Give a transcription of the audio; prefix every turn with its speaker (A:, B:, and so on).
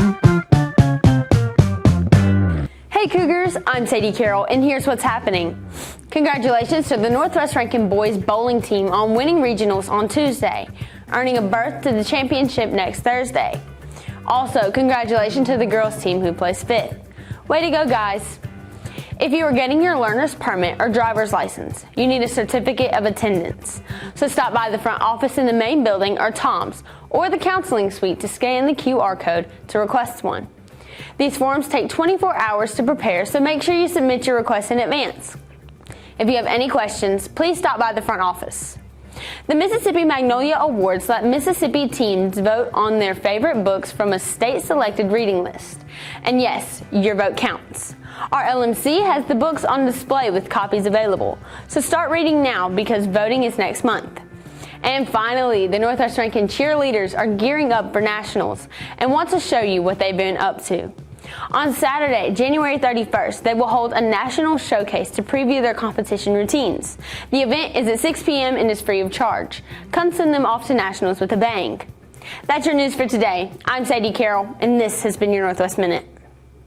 A: Hey Cougars, I'm Sadie Carroll, and here's what's happening. Congratulations to the Northwest Rankin boys bowling team on winning regionals on Tuesday, earning a berth to the championship next Thursday. Also, congratulations to the girls team who placed 5th. Way to go, guys. If you are getting your learner's permit or driver's license, you need a certificate of attendance. So stop by the front office in the main building or Tom's or the counseling suite to scan the QR code to request one. These forms take 24 hours to prepare, so make sure you submit your request in advance. If you have any questions, please stop by the front office. The Mississippi Magnolia Awards let Mississippi teens vote on their favorite books from a state-selected reading list. And yes, your vote counts. Our LMC has the books on display with copies available, so start reading now because voting is next month. And finally, the Northwest Rankin cheerleaders are gearing up for nationals and want to show you what they've been up to. On Saturday, January 31st, they will hold a national showcase to preview their competition routines. The event is at 6 p.m. and is free of charge. Come send them off to nationals with a bang. That's your news for today. I'm Sadie Carroll, and this has been your Northwest Minute.